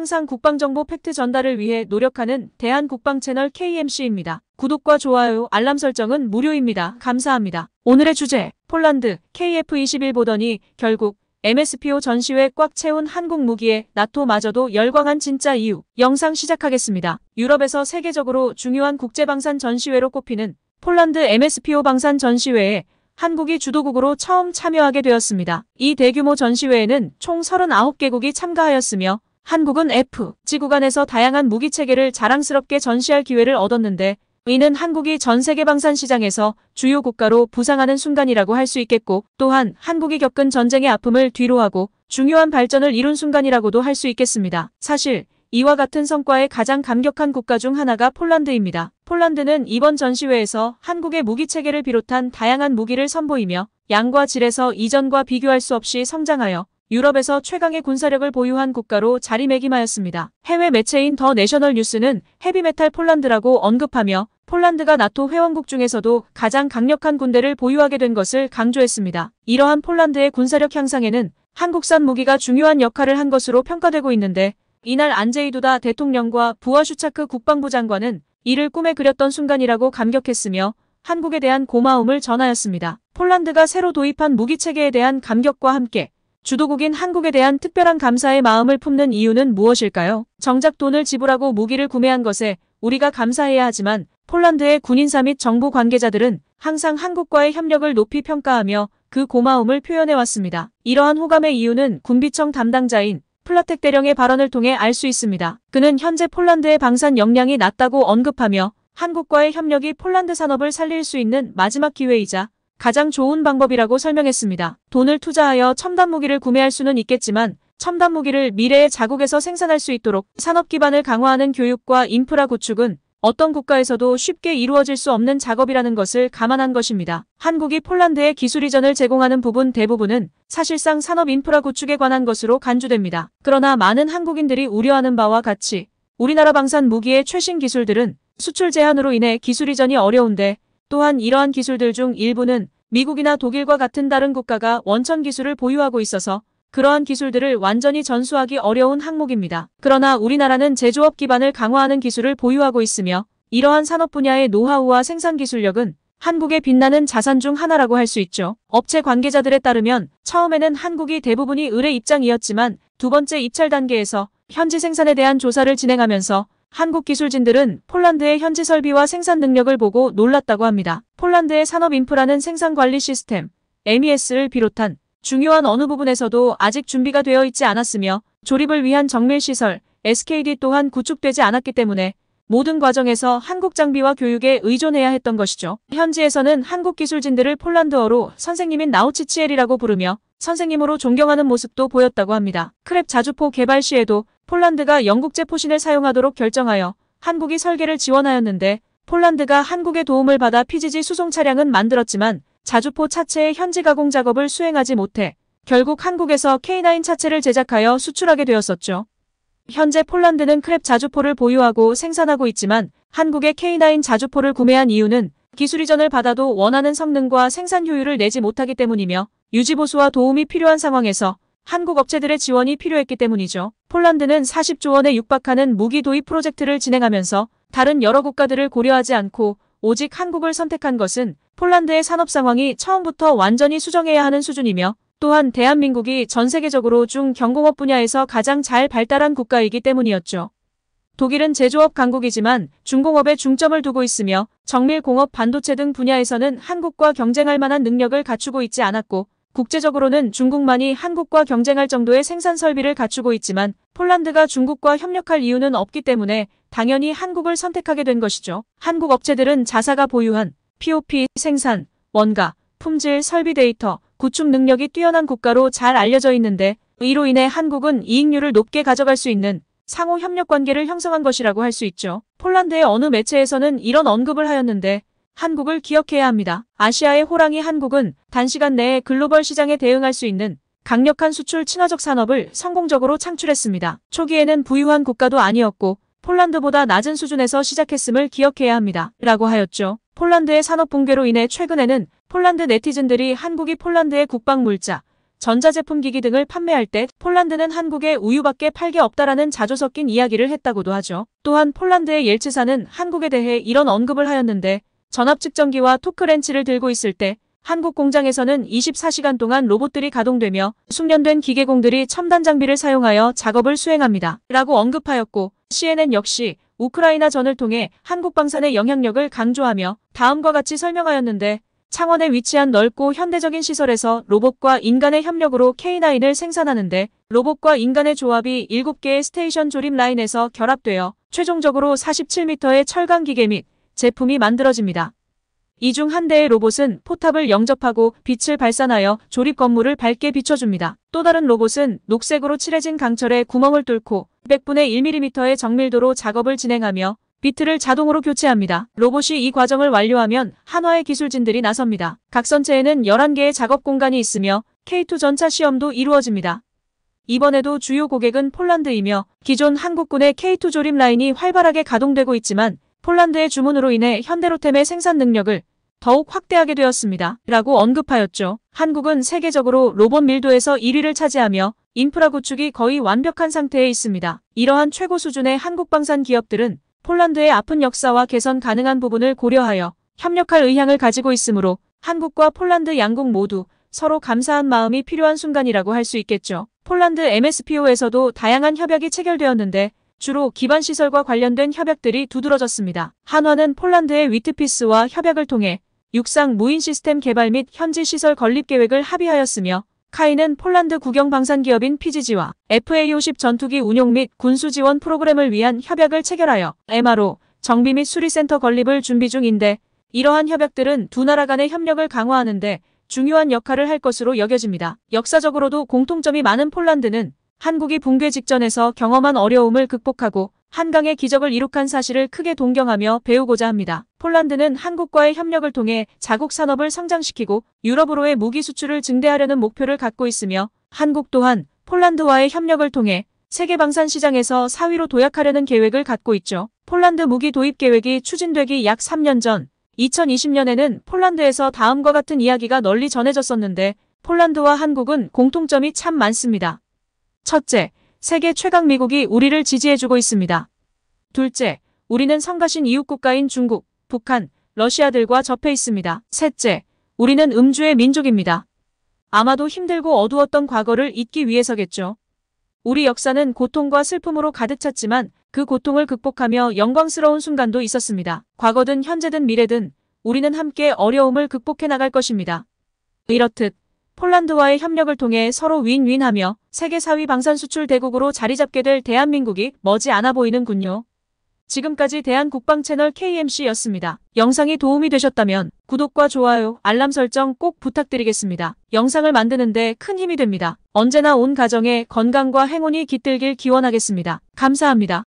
항상 국방정보 팩트 전달을 위해 노력하는 대한국방 채널 KMC입니다. 구독과 좋아요, 알람 설정은 무료입니다. 감사합니다. 오늘의 주제, 폴란드, KF-21 보더니 결국 MSPO 전시회 꽉 채운 한국 무기에 나토마저도 열광한 진짜 이유. 영상 시작하겠습니다. 유럽에서 세계적으로 중요한 국제방산 전시회로 꼽히는 폴란드 MSPO 방산 전시회에 한국이 주도국으로 처음 참여하게 되었습니다. 이 대규모 전시회에는 총 39개국이 참가하였으며 한국은 지구간에서 다양한 무기체계를 자랑스럽게 전시할 기회를 얻었는데 이는 한국이 전 세계 방산 시장에서 주요 국가로 부상하는 순간이라고 할 수 있겠고 또한 한국이 겪은 전쟁의 아픔을 뒤로하고 중요한 발전을 이룬 순간이라고도 할 수 있겠습니다. 사실 이와 같은 성과에 가장 감격한 국가 중 하나가 폴란드입니다. 폴란드는 이번 전시회에서 한국의 무기체계를 비롯한 다양한 무기를 선보이며 양과 질에서 이전과 비교할 수 없이 성장하여 유럽에서 최강의 군사력을 보유한 국가로 자리매김하였습니다. 해외 매체인 더 내셔널 뉴스는 헤비메탈 폴란드라고 언급하며 폴란드가 나토 회원국 중에서도 가장 강력한 군대를 보유하게 된 것을 강조했습니다. 이러한 폴란드의 군사력 향상에는 한국산 무기가 중요한 역할을 한 것으로 평가되고 있는데 이날 안제이 두다 대통령과 부하 슈차크 국방부 장관은 이를 꿈에 그렸던 순간이라고 감격했으며 한국에 대한 고마움을 전하였습니다. 폴란드가 새로 도입한 무기체계에 대한 감격과 함께 주도국인 한국에 대한 특별한 감사의 마음을 품는 이유는 무엇일까요? 정작 돈을 지불하고 무기를 구매한 것에 우리가 감사해야 하지만 폴란드의 군인사 및 정부 관계자들은 항상 한국과의 협력을 높이 평가하며 그 고마움을 표현해왔습니다. 이러한 호감의 이유는 군비청 담당자인 플라텍 대령의 발언을 통해 알 수 있습니다. 그는 현재 폴란드의 방산 역량이 낮다고 언급하며 한국과의 협력이 폴란드 산업을 살릴 수 있는 마지막 기회이자 가장 좋은 방법이라고 설명했습니다. 돈을 투자하여 첨단 무기를 구매할 수는 있겠지만 첨단 무기를 미래의 자국에서 생산할 수 있도록 산업 기반을 강화하는 교육과 인프라 구축은 어떤 국가에서도 쉽게 이루어질 수 없는 작업이라는 것을 감안한 것입니다. 한국이 폴란드에 기술 이전을 제공하는 부분 대부분은 사실상 산업 인프라 구축에 관한 것으로 간주됩니다. 그러나 많은 한국인들이 우려하는 바와 같이 우리나라 방산 무기의 최신 기술들은 수출 제한으로 인해 기술 이전이 어려운데 또한 이러한 기술들 중 일부는 미국이나 독일과 같은 다른 국가가 원천 기술을 보유하고 있어서 그러한 기술들을 완전히 전수하기 어려운 항목입니다. 그러나 우리나라는 제조업 기반을 강화하는 기술을 보유하고 있으며 이러한 산업 분야의 노하우와 생산 기술력은 한국의 빛나는 자산 중 하나라고 할 수 있죠. 업체 관계자들에 따르면 처음에는 한국이 대부분이 의뢰 입장이었지만 두 번째 입찰 단계에서 현지 생산에 대한 조사를 진행하면서 한국 기술진들은 폴란드의 현지 설비와 생산 능력을 보고 놀랐다고 합니다. 폴란드의 산업 인프라는 생산 관리 시스템, MES를 비롯한 중요한 어느 부분에서도 아직 준비가 되어 있지 않았으며 조립을 위한 정밀시설, SKD 또한 구축되지 않았기 때문에 모든 과정에서 한국 장비와 교육에 의존해야 했던 것이죠. 현지에서는 한국 기술진들을 폴란드어로 선생님인 나우치치엘이라고 부르며 선생님으로 존경하는 모습도 보였다고 합니다. 크랩 자주포 개발 시에도 폴란드가 영국제 포신을 사용하도록 결정하여 한국이 설계를 지원하였는데 폴란드가 한국의 도움을 받아 PGG 수송 차량은 만들었지만 자주포 차체의 현지 가공 작업을 수행하지 못해 결국 한국에서 K9 차체를 제작하여 수출하게 되었었죠. 현재 폴란드는 크랩 자주포를 보유하고 생산하고 있지만 한국의 K9 자주포를 구매한 이유는 기술 이전을 받아도 원하는 성능과 생산 효율을 내지 못하기 때문이며 유지보수와 도움이 필요한 상황에서 한국 업체들의 지원이 필요했기 때문이죠. 폴란드는 40조 원에 육박하는 무기 도입 프로젝트를 진행하면서 다른 여러 국가들을 고려하지 않고 오직 한국을 선택한 것은 폴란드의 산업 상황이 처음부터 완전히 수정해야 하는 수준이며 또한 대한민국이 전 세계적으로 중경공업 분야에서 가장 잘 발달한 국가이기 때문이었죠. 독일은 제조업 강국이지만 중공업에 중점을 두고 있으며 정밀공업 반도체 등 분야에서는 한국과 경쟁할 만한 능력을 갖추고 있지 않았고 국제적으로는 중국만이 한국과 경쟁할 정도의 생산 설비를 갖추고 있지만 폴란드가 중국과 협력할 이유는 없기 때문에 당연히 한국을 선택하게 된 것이죠. 한국 업체들은 자사가 보유한 POP, 생산, 원가, 품질, 설비 데이터, 구축 능력이 뛰어난 국가로 잘 알려져 있는데 이로 인해 한국은 이익률을 높게 가져갈 수 있는 상호 협력 관계를 형성한 것이라고 할 수 있죠. 폴란드의 어느 매체에서는 이런 언급을 하였는데 한국을 기억해야 합니다. 아시아의 호랑이 한국은 단시간 내에 글로벌 시장에 대응할 수 있는 강력한 수출 친화적 산업을 성공적으로 창출했습니다. 초기에는 부유한 국가도 아니었고 폴란드보다 낮은 수준에서 시작했음을 기억해야 합니다. 라고 하였죠. 폴란드의 산업 붕괴로 인해 최근에는 폴란드 네티즌들이 한국이 폴란드의 국방 물자, 전자제품 기기 등을 판매할 때 폴란드는 한국에 우유밖에 팔 게 없다라는 자조 섞인 이야기를 했다고도 하죠. 또한 폴란드의 옐츠사는 한국에 대해 이런 언급을 하였는데 전압 측정기와 토크렌치를 들고 있을 때 한국 공장에서는 24시간 동안 로봇들이 가동되며 숙련된 기계공들이 첨단 장비를 사용하여 작업을 수행합니다. 라고 언급하였고 CNN 역시 우크라이나전을 통해 한국 방산의 영향력을 강조하며 다음과 같이 설명하였는데 창원에 위치한 넓고 현대적인 시설에서 로봇과 인간의 협력으로 K9을 생산하는데 로봇과 인간의 조합이 7개의 스테이션 조립 라인에서 결합되어 최종적으로 47m의 철강 기계 및 제품이 만들어집니다. 이 중 한 대의 로봇은 포탑을 영접하고 빛을 발산하여 조립 건물을 밝게 비춰줍니다. 또 다른 로봇은 녹색으로 칠해진 강철에 구멍을 뚫고 100분의 1mm의 정밀도로 작업을 진행하며 비트를 자동으로 교체합니다. 로봇이 이 과정을 완료하면 한화의 기술진들이 나섭니다. 각 선체에는 11개의 작업 공간이 있으며 K2 전차 시험도 이루어집니다. 이번에도 주요 고객은 폴란드이며 기존 한국군의 K2 조립 라인이 활발하게 가동되고 있지만 폴란드의 주문으로 인해 현대로템의 생산 능력을 더욱 확대하게 되었습니다. 라고 언급하였죠. 한국은 세계적으로 로봇 밀도에서 1위를 차지하며 인프라 구축이 거의 완벽한 상태에 있습니다. 이러한 최고 수준의 한국 방산 기업들은 폴란드의 아픈 역사와 개선 가능한 부분을 고려하여 협력할 의향을 가지고 있으므로 한국과 폴란드 양국 모두 서로 감사한 마음이 필요한 순간이라고 할 수 있겠죠. 폴란드 MSPO에서도 다양한 협약이 체결되었는데 주로 기반시설과 관련된 협약들이 두드러졌습니다. 한화는 폴란드의 위트피스와 협약을 통해 육상 무인 시스템 개발 및 현지 시설 건립 계획을 합의하였으며 카이는 폴란드 국영 방산기업인 PGG와 FA-50 전투기 운용 및 군수 지원 프로그램을 위한 협약을 체결하여 MRO, 정비 및 수리센터 건립을 준비 중인데 이러한 협약들은 두 나라 간의 협력을 강화하는 데 중요한 역할을 할 것으로 여겨집니다. 역사적으로도 공통점이 많은 폴란드는 한국이 붕괴 직전에서 경험한 어려움을 극복하고 한강의 기적을 이룩한 사실을 크게 동경하며 배우고자 합니다. 폴란드는 한국과의 협력을 통해 자국 산업을 성장시키고 유럽으로의 무기 수출을 증대하려는 목표를 갖고 있으며 한국 또한 폴란드와의 협력을 통해 세계 방산 시장에서 4위로 도약하려는 계획을 갖고 있죠. 폴란드 무기 도입 계획이 추진되기 약 3년 전 2020년에는 폴란드에서 다음과 같은 이야기가 널리 전해졌었는데 폴란드와 한국은 공통점이 참 많습니다. 첫째, 세계 최강 미국이 우리를 지지해주고 있습니다. 둘째, 우리는 성가신 이웃국가인 중국, 북한, 러시아들과 접해 있습니다. 셋째, 우리는 음주의 민족입니다. 아마도 힘들고 어두웠던 과거를 잊기 위해서겠죠. 우리 역사는 고통과 슬픔으로 가득 찼지만 그 고통을 극복하며 영광스러운 순간도 있었습니다. 과거든 현재든 미래든 우리는 함께 어려움을 극복해 나갈 것입니다. 이렇듯 폴란드와의 협력을 통해 서로 윈윈하며 세계 4위 방산 수출 대국으로 자리 잡게 될 대한민국이 머지않아 보이는군요. 지금까지 대한국방 채널 KMC였습니다. 영상이 도움이 되셨다면 구독과 좋아요, 알람 설정 꼭 부탁드리겠습니다. 영상을 만드는데 큰 힘이 됩니다. 언제나 온 가정에 건강과 행운이 깃들길 기원하겠습니다. 감사합니다.